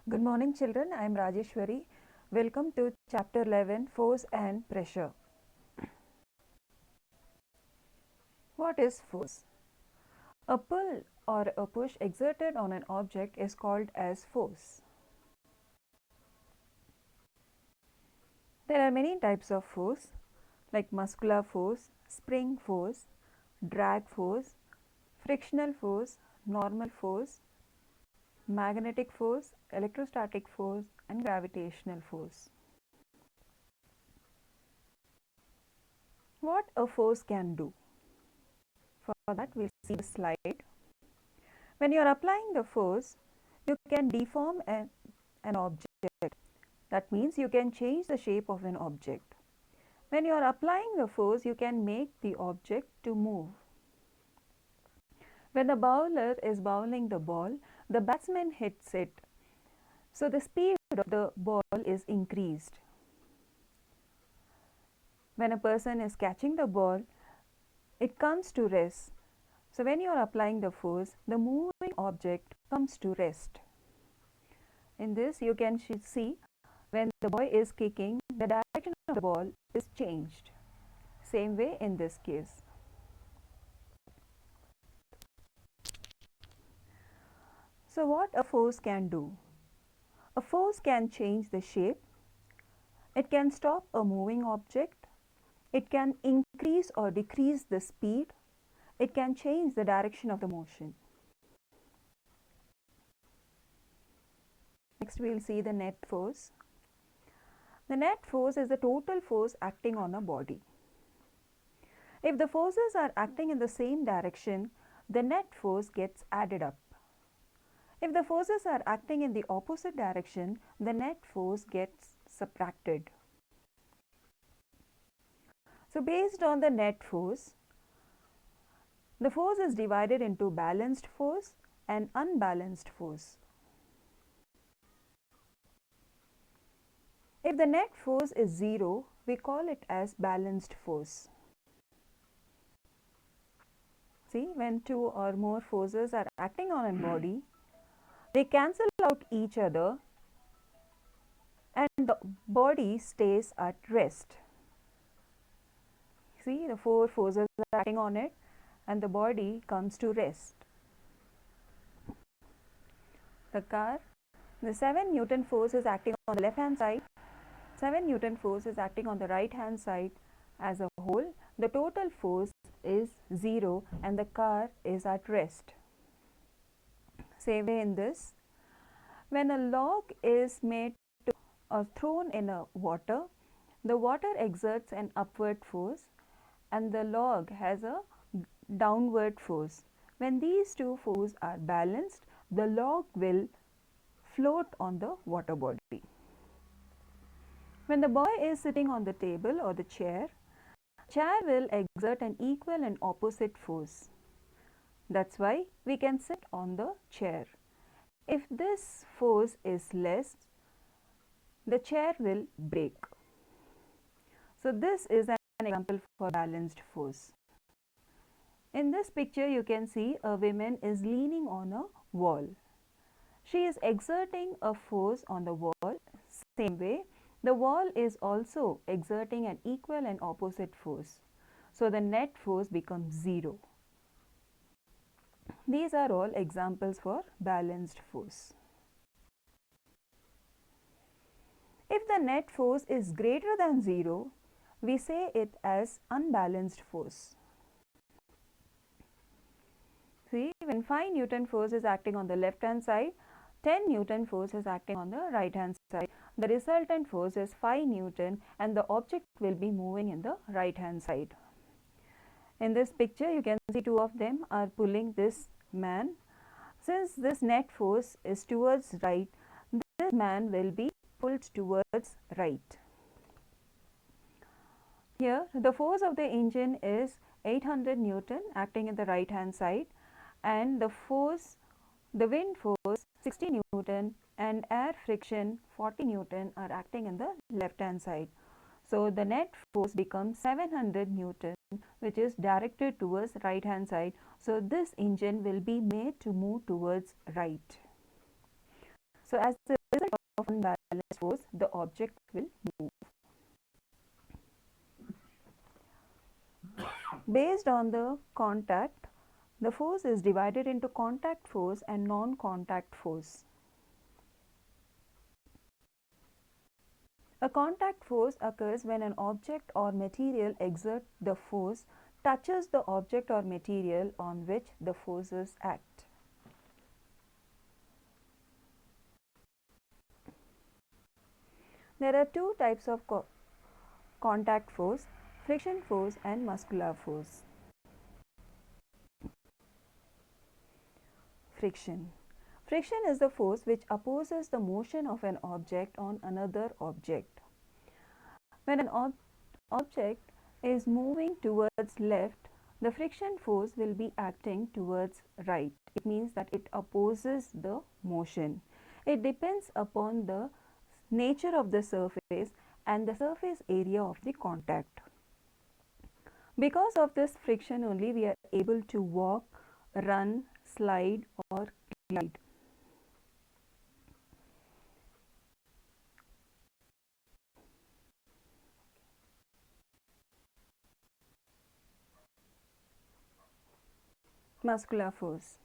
Good morning, children. I am Rajeshwari. Welcome to Chapter 11, Force and Pressure. What is force? A pull or a push exerted on an object is called as force. There are many types of force like muscular force, spring force, drag force, frictional force, normal force, magnetic force, electrostatic force, and gravitational force. What a force can do? For that, we'll see the slide. When you are applying the force, you can deform an object. That means you can change the shape of an object. When you are applying the force, you can make the object to move. When the bowler is bowling the ball, the batsman hits it. So the speed of the ball is increased. When a person is catching the ball, it comes to rest. So when you are applying the force, the moving object comes to rest. In this, you can see when the boy is kicking, the direction of the ball is changed. Same way in this case. So what a force can do? A force can change the shape. It can stop a moving object. It can increase or decrease the speed. It can change the direction of the motion. Next, we will see the net force. The net force is the total force acting on a body. If the forces are acting in the same direction, the net force gets added up. If the forces are acting in the opposite direction, the net force gets subtracted. So based on the net force, the force is divided into balanced force and unbalanced force. If the net force is 0, we call it as balanced force. See, when two or more forces are acting on a body, they cancel out each other and the body stays at rest. See, the 4 forces are acting on it and the body comes to rest. The car, the 7 Newton force is acting on the left hand side, 7 Newton force is acting on the right hand side. As a whole, the total force is 0 and the car is at rest. Same way in this, when a log is made or thrown in a water, the water exerts an upward force and the log has a downward force. When these two forces are balanced, the log will float on the water body. When the boy is sitting on the table or the chair will exert an equal and opposite force. That's why we can sit on the chair. If this force is less, the chair will break. So this is an example for balanced force. In this picture, you can see a woman is leaning on a wall. She is exerting a force on the wall. Same way, the wall is also exerting an equal and opposite force. So the net force becomes 0. These are all examples for balanced force. If the net force is greater than 0, we say it as unbalanced force. See, when 5 Newton force is acting on the left hand side, 10 Newton force is acting on the right hand side. The resultant force is 5 Newton and the object will be moving in the right hand side. In this picture, you can see 2 of them are pulling this man. Since this net force is towards right, this man will be pulled towards right. Here, the force of the engine is 800 Newton acting in the right hand side and the wind force 60 Newton and air friction 40 Newton are acting in the left hand side. So the net force becomes 700 Newton, which is directed towards right hand side. So this engine will be made to move towards right. So as a result of unbalanced force, the object will move. Based on the contact, the force is divided into contact force and non-contact force. A contact force occurs when an object or material exerts the force, touches the object or material on which the forces act. There are two types of contact force: friction force and muscular force. Friction. Friction is the force which opposes the motion of an object on another object. When an object is moving towards left, the friction force will be acting towards right. It means that it opposes the motion. It depends upon the nature of the surface and the surface area of the contact. Because of this friction only we are able to walk, run, slide or glide. Muscular force.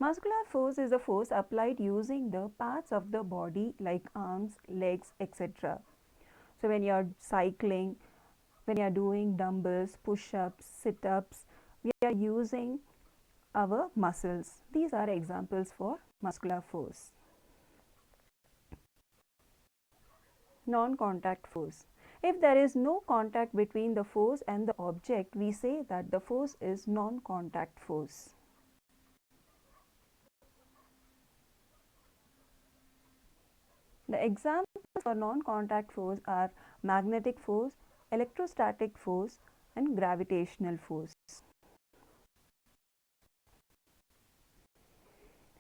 Muscular force is a force applied using the parts of the body like arms, legs, etc. So when you are cycling, when you are doing dumbbells, push-ups, sit-ups, we are using our muscles. These are examples for muscular force. Non-contact force. If there is no contact between the force and the object, we say that the force is non-contact force. The examples for non-contact force are magnetic force, electrostatic force and gravitational force.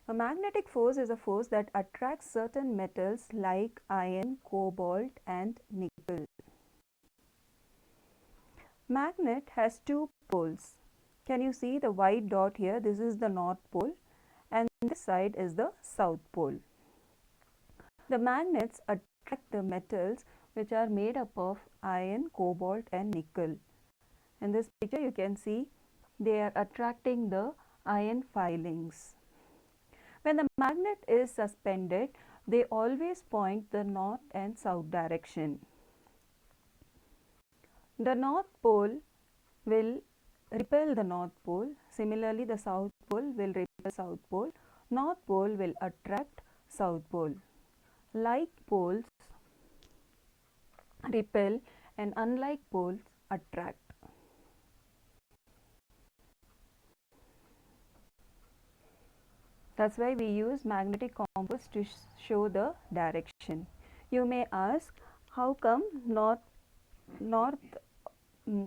A magnetic force is a force that attracts certain metals like iron, cobalt and nickel. Magnet has two poles. Can you see the white dot here? This is the north pole and this side is the south pole. The magnets attract the metals which are made up of iron, cobalt and nickel. In this picture you can see they are attracting the iron filings. When the magnet is suspended, they always point the north and south direction. The north pole will repel the north pole. Similarly, the south pole will repel south pole. North pole will attract south pole. Like poles repel and unlike poles attract. That's why we use magnetic compass to show the direction. You may ask, how come north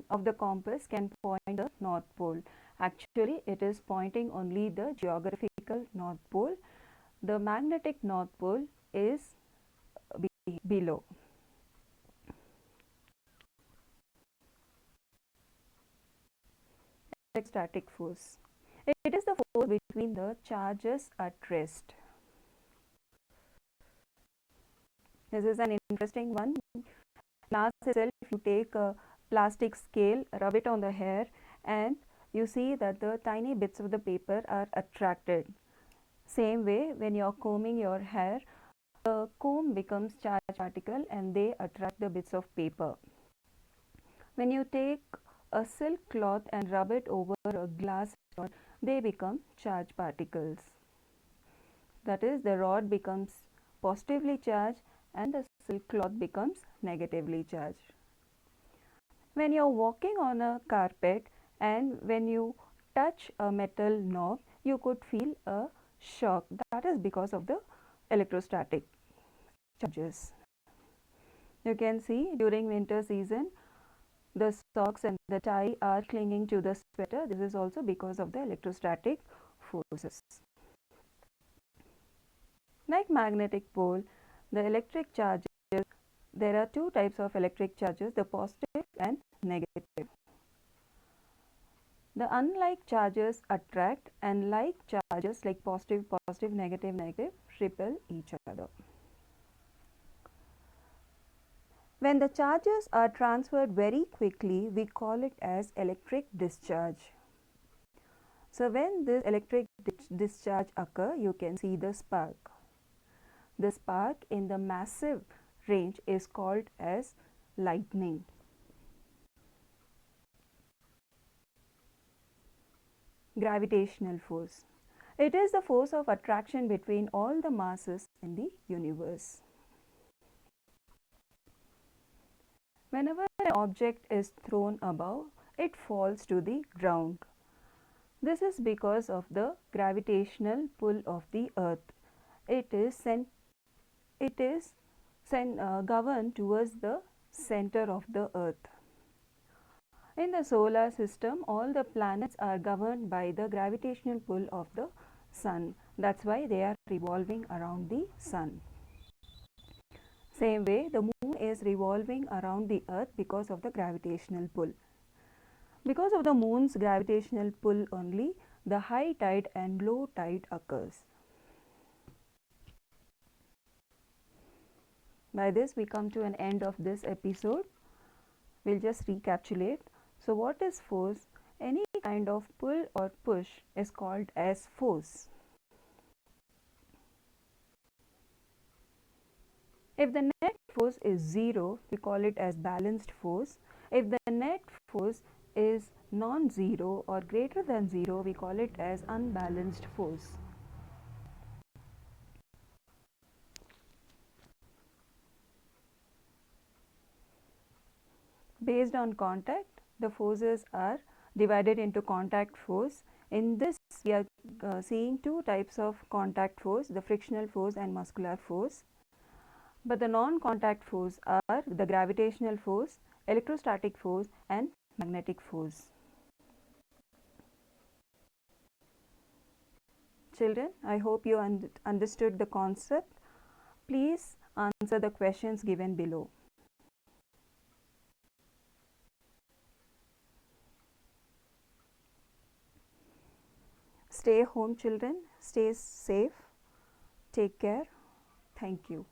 of the compass can point the north pole? Actually, it is pointing only the geographical north pole. The magnetic north pole is below. Electrostatic force. It is the force between the charges at rest. This is an interesting one. Class itself, you take a plastic scale, rub it on the hair and you see that the tiny bits of the paper are attracted. Same way, when you are combing your hair, the comb becomes charged particle and they attract the bits of paper. When you take a silk cloth and rub it over a glass rod, they become charged particles. That is, the rod becomes positively charged and the silk cloth becomes negatively charged. When you are walking on a carpet and when you touch a metal knob, you could feel a shock. That is because of the electrostatic charges. You can see during winter season, the socks and the tie are clinging to the sweater. This is also because of the electrostatic forces. Like magnetic pole, the electric charges, there are two types of electric charges, the positive and negative. The unlike charges attract and like charges like positive, positive, negative, negative repel each other. When the charges are transferred very quickly, we call it as electric discharge. So when this electric discharge occur, you can see the spark. The spark in the massive range is called as lightning. Gravitational force. It is the force of attraction between all the masses in the universe. Whenever an object is thrown above, it falls to the ground. This is because of the gravitational pull of the earth. It is governed towards the center of the earth. In the solar system, all the planets are governed by the gravitational pull of the sun. That's why they are revolving around the sun. Same way, the moon is revolving around the earth because of the gravitational pull. Because of the moon's gravitational pull only, the high tide and low tide occurs. By this, we come to an end of this episode. We'll just recapitulate. So what is force? Any kind of pull or push is called as force. If the net force is 0, we call it as balanced force. If the net force is non-zero or greater than 0, we call it as unbalanced force. Based on contact, the forces are divided into contact force. In this, we are seeing two types of contact force, the frictional force and muscular force. But the non-contact force are the gravitational force, electrostatic force and magnetic force. Children, I hope you understood the concept. Please answer the questions given below. Stay home, children. Stay safe. Take care. Thank you.